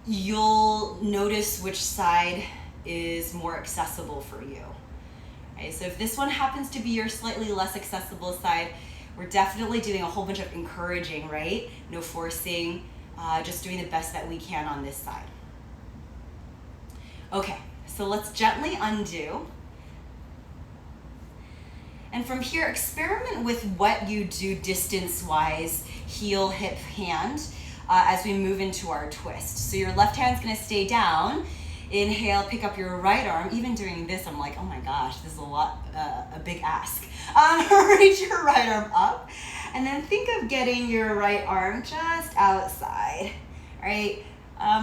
you'll notice which side is more accessible for you. Okay, so if this one happens to be your slightly less accessible side, we're definitely doing a whole bunch of encouraging, right? No forcing, just doing the best that we can on this side. Okay, so let's gently undo. And from here, experiment with what you do distance-wise, heel, hip, hand, as we move into our twist. So your left hand's gonna stay down. Inhale, pick up your right arm. Even doing this, I'm like, oh my gosh, this is a big ask. Reach your right arm up, and then think of getting your right arm just outside, right?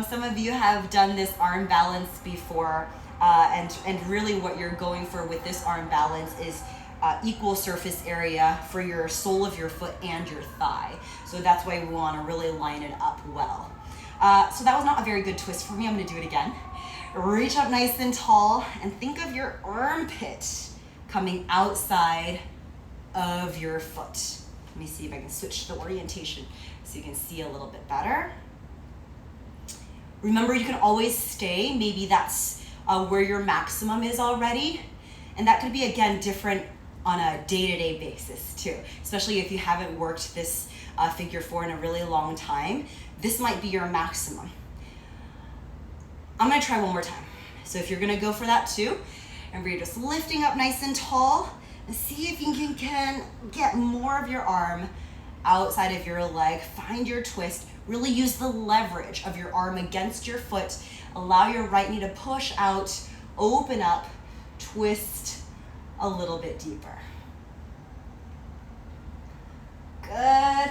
Some of you have done this arm balance before, and really what you're going for with this arm balance is equal surface area for your sole of your foot and your thigh. So that's why we want to really line it up well. So that was not a very good twist for me. I'm going to do it again. Reach up nice and tall and think of your armpit coming outside of your foot. Let me see if I can switch the orientation so you can see a little bit better. Remember, you can always stay. Maybe that's where your maximum is already. And that could be, again, different on a day-to-day basis too, especially if you haven't worked this figure 4 in a really long time. This might be your maximum. I'm gonna try one more time. So if you're gonna go for that too, and you're just lifting up nice and tall, and see if you can get more of your arm outside of your leg. Find your twist. Really use the leverage of your arm against your foot. Allow your right knee to push out, open up, twist a little bit deeper. Good.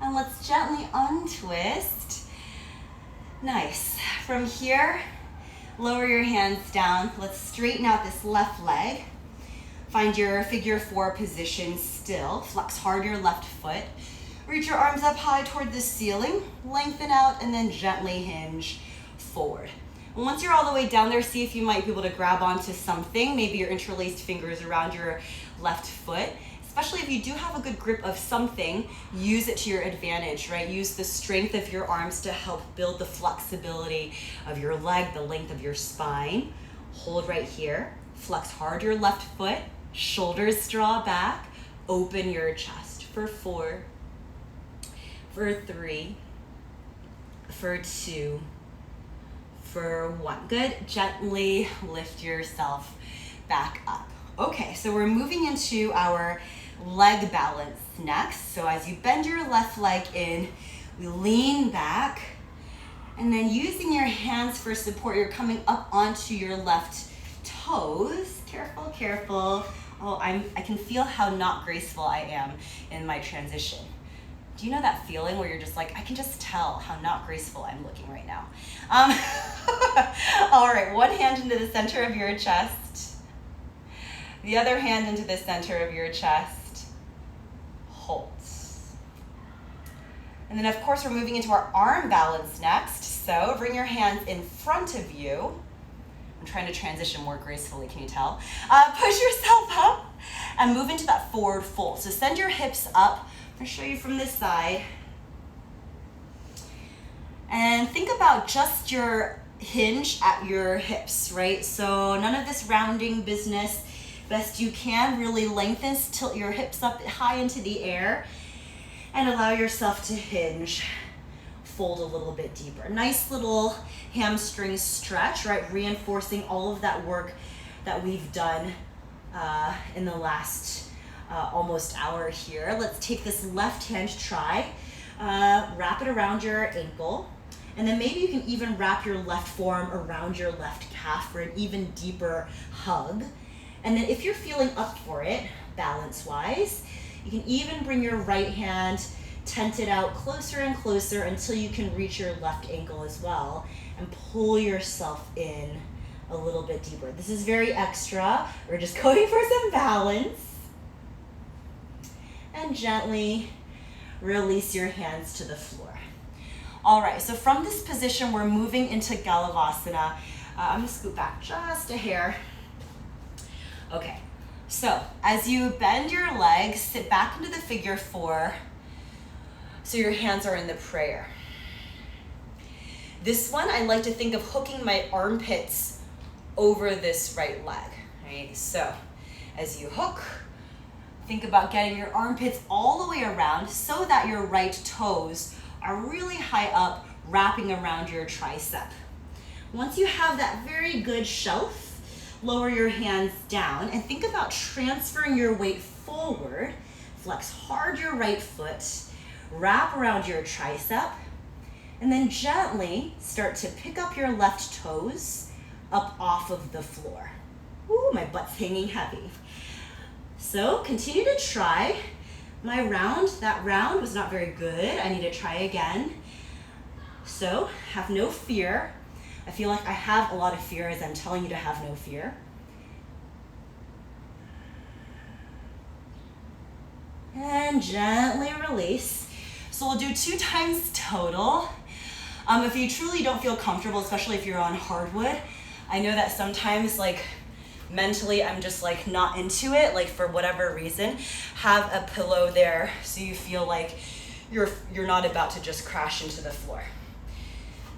And let's gently untwist. Nice. From here, lower your hands down. Let's straighten out this left leg. Find your figure 4 position still. Flex hard your left foot. Reach your arms up high toward the ceiling. Lengthen out and then gently hinge forward. And once you're all the way down there, see if you might be able to grab onto something. Maybe your interlaced fingers around your left foot. Especially if you do have a good grip of something, use it to your advantage, right? Use the strength of your arms to help build the flexibility of your leg, the length of your spine. Hold right here. Flex hard your left foot. Shoulders draw back. Open your chest for 4, for 3, for 2, for 1. Good. Gently lift yourself back up. Okay, so we're moving into our leg balance next. So as you bend your left leg in, we lean back, and then using your hands for support, you're coming up onto your left toes. Careful, careful. Oh, I can feel how not graceful I am in my transition. Do you know that feeling where you're just like, I can just tell how not graceful I'm looking right now? All right, one hand into the center of your chest. The other hand into the center of your chest. Hold. And then of course we're moving into our arm balance next. So bring your hands in front of you. I'm trying to transition more gracefully, can you tell? Push yourself up and move into that forward fold. So send your hips up. I'm gonna show you from this side. And think about just your hinge at your hips, right? So none of this rounding business. Best you can, really lengthen, tilt your hips up high into the air, and allow yourself to hinge fold a little bit deeper. Nice little hamstring stretch, right? Reinforcing all of that work that we've done in the last almost hour here. Let's take this left hand, try. Wrap it around your ankle. And then maybe you can even wrap your left forearm around your left calf for an even deeper hug. And then if you're feeling up for it, balance-wise, you can even bring your right hand, tent it out closer and closer until you can reach your left ankle as well, and pull yourself in a little bit deeper. This is very extra. We're just going for some balance. And gently release your hands to the floor. All right, so from this position, we're moving into Galavasana. I'm gonna scoot back just a hair. Okay, so as you bend your legs, sit back into the figure four, so your hands are in the prayer. This one, I like to think of hooking my armpits over this right leg, right? So as you hook, think about getting your armpits all the way around so that your right toes are really high up, wrapping around your tricep. Once you have that very good shelf, lower your hands down and think about transferring your weight forward. Flex hard your right foot, wrap around your tricep, and then gently start to pick up your left toes up off of the floor. Ooh, my butt's hanging heavy. So continue to try. That round was not very good. I need to try again. So have no fear. I feel like I have a lot of fear as I'm telling you to have no fear. And gently release. So we'll do 2 times total. If you truly don't feel comfortable, especially if you're on hardwood, I know that sometimes mentally I'm just not into it, for whatever reason. Have a pillow there so you feel like you're not about to just crash into the floor.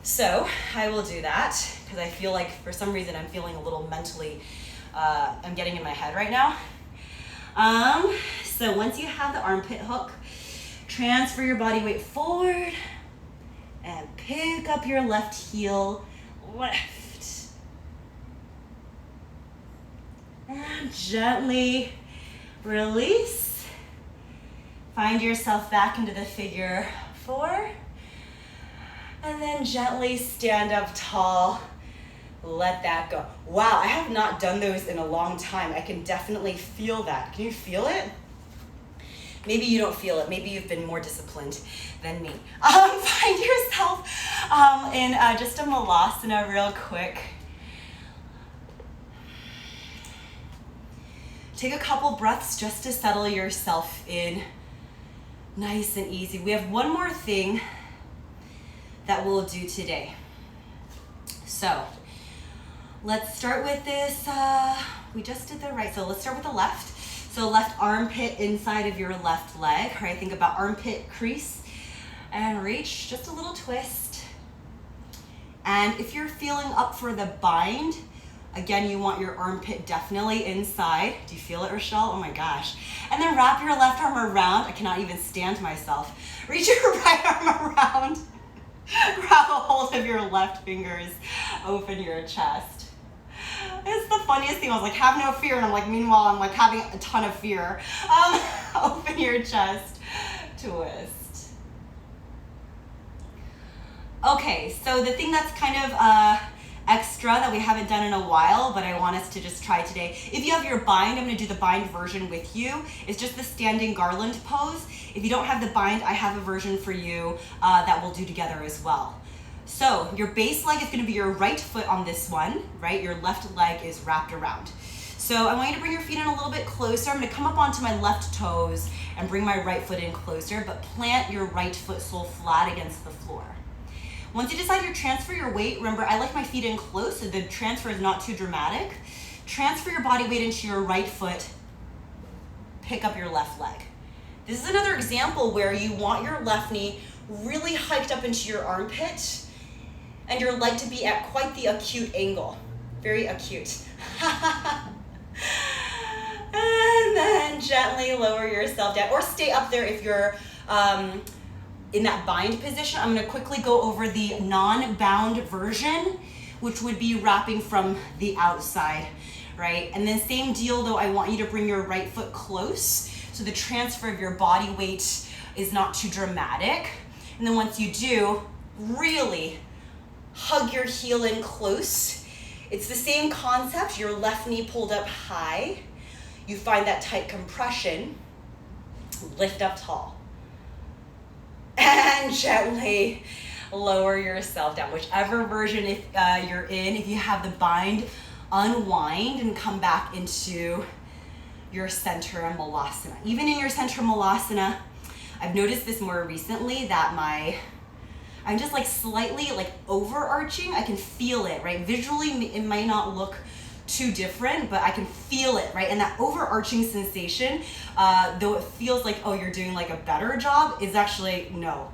So I will do that because I feel like for some reason I'm feeling a little mentally, I'm getting in my head right now. So once you have the armpit hook, transfer your body weight forward and pick up your left heel, lift. And gently release. Find yourself back into the figure four. And then gently stand up tall. Let that go. Wow, I have not done those in a long time. I can definitely feel that. Can you feel it? Maybe you don't feel it. Maybe you've been more disciplined than me. Find yourself in just a malasana real quick. Take a couple breaths just to settle yourself in. Nice and easy. We have one more thing that we'll do today. So let's start with this. We just did the right, so let's start with the left. So left armpit inside of your left leg, right? Think about armpit crease and reach, just a little twist. And if you're feeling up for the bind, again, you want your armpit definitely inside. Do you feel it, Rochelle? Oh my gosh. And then wrap your left arm around. I cannot even stand myself. Reach your right arm around. Grab a hold of your left fingers. Open your chest. It's the funniest thing. I was have no fear. And I'm meanwhile, I'm having a ton of fear. Open your chest. Twist. Okay, so the thing that's kind of extra that we haven't done in a while, but I want us to just try today. If you have your bind, I'm going to do the bind version with you. It's just the standing garland pose. If you don't have the bind, I have a version for you that we'll do together as well. So your base leg is going to be your right foot on this one, right? Your left leg is wrapped around. So I want you to bring your feet in a little bit closer. I'm going to come up onto my left toes and bring my right foot in closer, but plant your right foot sole flat against the floor. Once you decide to transfer your weight, remember I like my feet in close so the transfer is not too dramatic. Transfer your body weight into your right foot, pick up your left leg. This is another example where you want your left knee really hiked up into your armpit and your leg to be at quite the acute angle, very acute. And then gently lower yourself down or stay up there if you're in that bind position, I'm gonna quickly go over the non-bound version, which would be wrapping from the outside, right? And then same deal though, I want you to bring your right foot close so the transfer of your body weight is not too dramatic. And then once you do, really hug your heel in close. It's the same concept, your left knee pulled up high. You find that tight compression, lift up tall. And gently lower yourself down, whichever version you're in. If you have the bind, unwind and come back into your center malasana. Even in your center malasana, I've noticed this more recently that I'm just like slightly like overarching. I can feel it, right? Visually, it might not look too different, but I can feel it, right? And that overarching sensation, though it feels like, oh, you're doing like a better job, is actually no.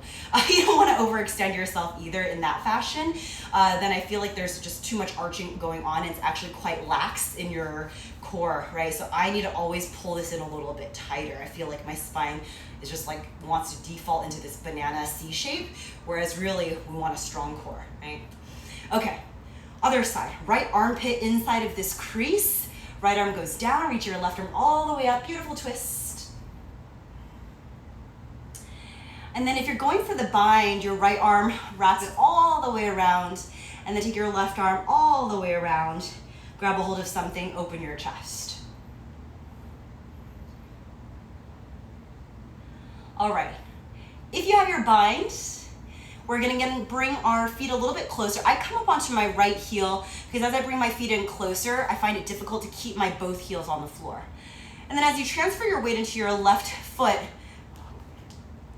You don't want to overextend yourself either in that fashion. Then I feel like there's just too much arching going on. It's actually quite lax in your core, right? So I need to always pull this in a little bit tighter. I feel like my spine is just like wants to default into this banana C shape, whereas really we want a strong core, right? Okay. Other side, right armpit inside of this crease, right arm goes down, reach your left arm all the way up, beautiful twist. And then if you're going for the bind, your right arm wrap it all the way around, and then take your left arm all the way around, grab a hold of something, open your chest. All right, if you have your bind, we're gonna bring our feet a little bit closer. I come up onto my right heel because as I bring my feet in closer, I find it difficult to keep my both heels on the floor. And then as you transfer your weight into your left foot,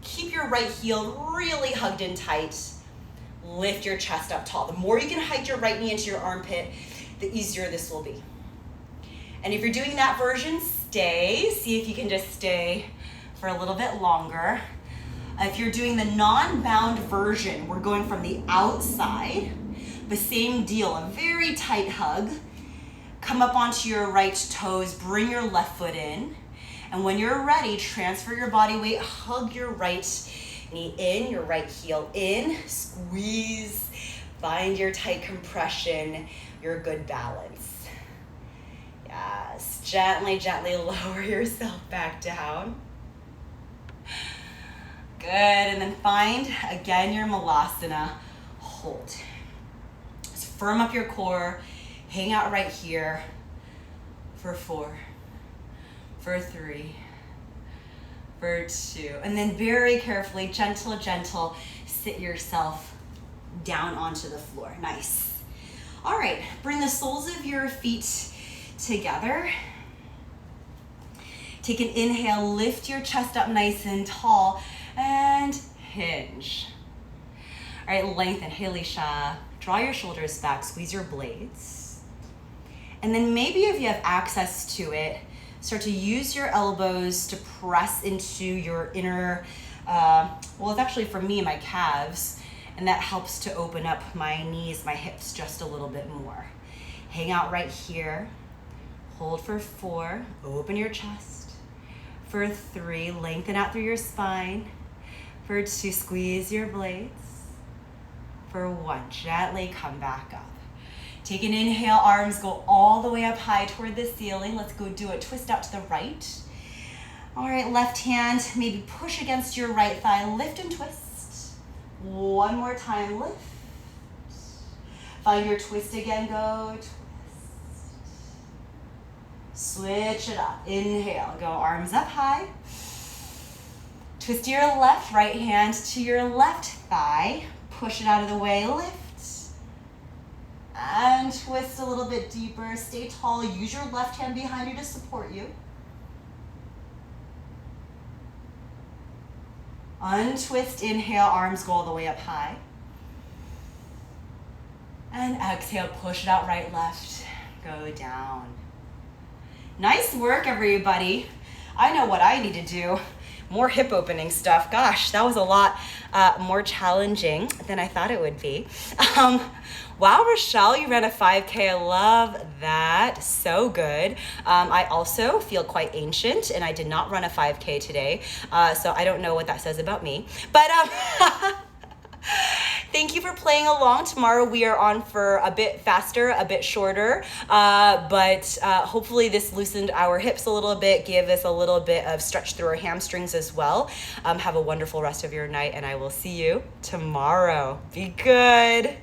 keep your right heel really hugged in tight. Lift your chest up tall. The more you can hike your right knee into your armpit, the easier this will be. And if you're doing that version, stay. See if you can just stay for a little bit longer. If you're doing the non-bound version, we're going from the outside, the same deal, a very tight hug. Come up onto your right toes, bring your left foot in. And when you're ready, transfer your body weight, hug your right knee in, your right heel in, squeeze, find your tight compression, your good balance. Yes, gently, gently lower yourself back down. Good, and then find, again, your malasana, hold. Just firm up your core, hang out right here for 4, for 3, for 2, and then very carefully, gentle, gentle, sit yourself down onto the floor. Nice. All right, bring the soles of your feet together. Take an inhale, lift your chest up nice and tall, and hinge. All right, lengthen, Halisha. Draw your shoulders back, squeeze your blades. And then maybe if you have access to it, start to use your elbows to press into your inner, well, it's actually for me, my calves, and that helps to open up my knees, my hips just a little bit more. Hang out right here. Hold for 4, open your chest. For 3, lengthen out through your spine. For 2, squeeze your blades. For 1, gently come back up. Take an inhale, arms go all the way up high toward the ceiling. Let's go do a twist out to the right. All right, left hand, maybe push against your right thigh, lift and twist. One more time, lift. Find your twist again, go twist. Switch it up, inhale, go arms up high. Twist to your left, right hand to your left thigh. Push it out of the way, lift. And twist a little bit deeper, stay tall. Use your left hand behind you to support you. Untwist, inhale, arms go all the way up high. And exhale, push it out right, left, go down. Nice work, everybody. I know what I need to do. more hip opening stuff. Gosh, that was a lot more challenging than I thought it would be. Wow, Rochelle, you ran a 5K. I love that. So good. I also feel quite ancient, and I did not run a 5K today, so I don't know what that says about me. But thank you for playing along. Tomorrow we are on for a bit faster, a bit shorter, but hopefully this loosened our hips a little bit, gave us a little bit of stretch through our hamstrings as well. Have a wonderful rest of your night, and I will see you tomorrow. Be good.